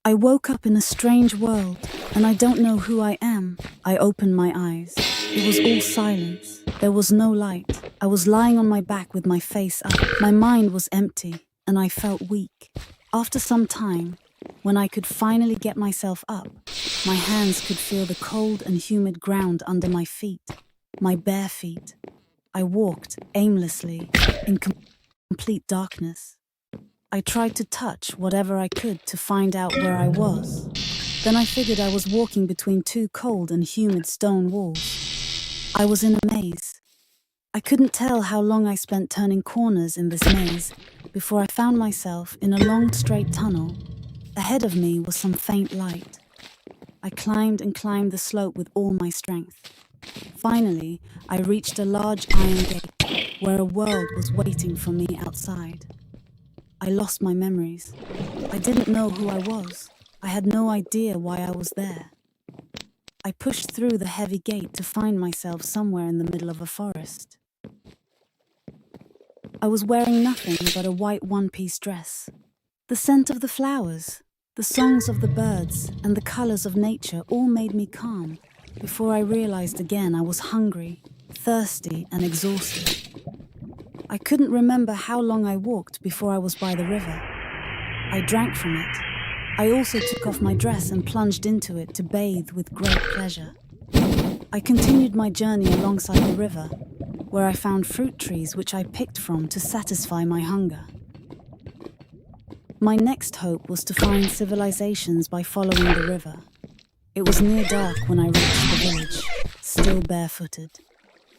I woke up in a strange world, and I don't know who I am. I opened my eyes. It was all silence. There was no light. I was lying on my back with my face up. My mind was empty, and I felt weak. After some time, when I could finally get myself up, my hands could feel the cold and humid ground under my feet, my bare feet. I walked aimlessly in complete darkness. I tried to touch whatever I could to find out where I was. Then I figured I was walking between two cold and humid stone walls. I was in a maze. I couldn't tell how long I spent turning corners in this maze before I found myself in a long straight tunnel. Ahead of me was some faint light. I climbed and climbed the slope with all my strength. Finally, I reached a large iron gate where a world was waiting for me outside. I lost my memories. I didn't know who I was. I had no idea why I was there. I pushed through the heavy gate to find myself somewhere in the middle of a forest. I was wearing nothing but a white one-piece dress. The scent of the flowers, the songs of the birds, and the colors of nature all made me calm before I realized again I was hungry, thirsty, and exhausted. I couldn't remember how long I walked before I was by the river. I drank from it. I also took off my dress and plunged into it to bathe with great pleasure. I continued my journey alongside the river, where I found fruit trees which I picked from to satisfy my hunger. My next hope was to find civilizations by following the river. It was near dark when I reached the village, still barefooted.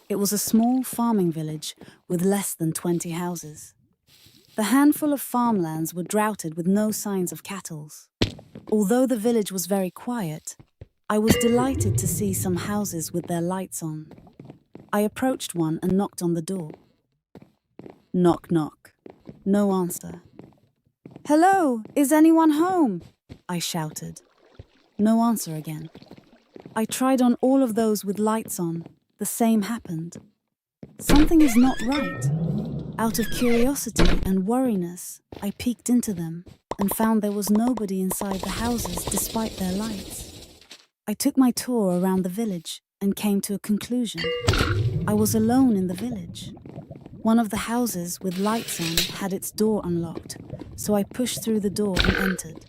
It was a small farming village with less than 20 houses. The handful of farmlands were droughted with no signs of cattle. Although the village was very quiet, I was delighted to see some houses with their lights on. I approached one and knocked on the door. Knock, knock. No answer. "Hello, is anyone home?" I shouted. No answer again. I tried on all of those with lights on. The same happened. Something is not right. Out of curiosity and worriness, I peeked into them and found there was nobody inside the houses despite their lights. I took my tour around the village and came to a conclusion. I was alone in the village. One of the houses with lights on had its door unlocked, so I pushed through the door and entered.